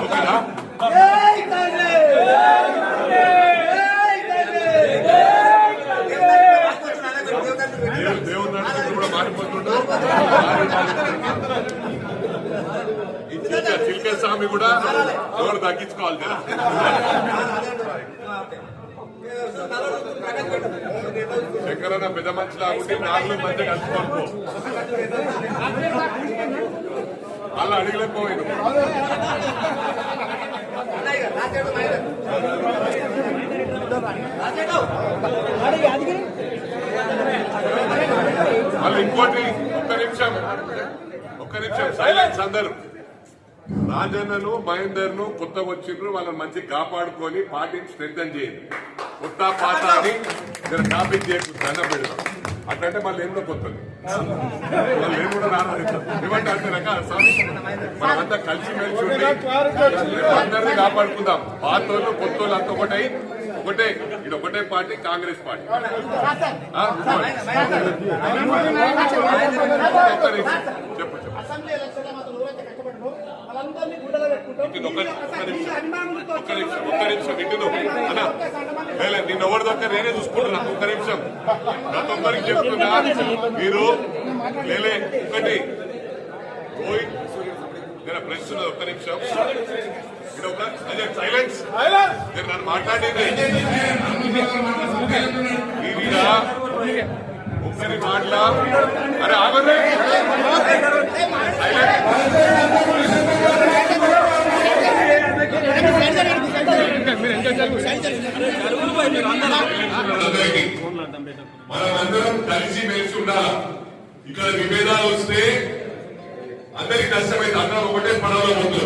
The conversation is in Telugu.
ఓకేనా? దేవుడు నడుచుకుంటూ కూడా మారిపోతుండ్రు. చిల్కే స్వామి కూడా ఎవరు తగ్గించుకోవాలి కదా. శంకరన్న పెద్ద మనిషిలా ఉంటే నాలుగు మధ్య కలుసుకోనుకో అలా అడిగలేకపోయింది. మళ్ళీ ఇంకోటి ఒక్క నిమిషం సైలెన్స్ అందరూ. రాజన్నను మహేందర్ను కొత్తగా వచ్చిండ్రు, వాళ్ళని మంచి కాపాడుకొని పార్టీని స్ట్రెంథన్ చేయండి. కొత్త పాత అని మీరు టాపిక్ చేయకుండా దండ పెడతాం. అట్లంటే మళ్ళీ ఏం కూడా కొత్తది వాళ్ళు ఏం కూడా రాలేదు. ఏమంటే అంటే రకాల మనమంతా కలిసిమెలిసి ఉండి అందరినీ కాపాడుకుందాం. పాత వాళ్ళు కొత్త వాళ్ళు అంత ఒకటే ఇది ఒకటే పార్టీ, కాంగ్రెస్ పార్టీ. చెప్పు ఒక్క నిమిషం ఇంటిలో అన్నా నిన్న ఎవరి దగ్గర నేనే చూసుకుంటున్నా. ఒక్క నిమిషం ప్రతి ఒక్కరికి చెప్తున్నా, మీరు లేలే ఒకటి ప్రెస్ ఉన్నది. ఒక్క నిమిషం సైలెన్స్. మీరు నన్ను మాట్లాడేది ఒక్కరి మాటలా అరే ఆగండి. మనమందరం కలిసి మెలిసి ఉండాలి. ఇక్కడ విభేదాలు వస్తే అందరికి కష్టమైంది. అందరం ఒకటే పడవలో ముందు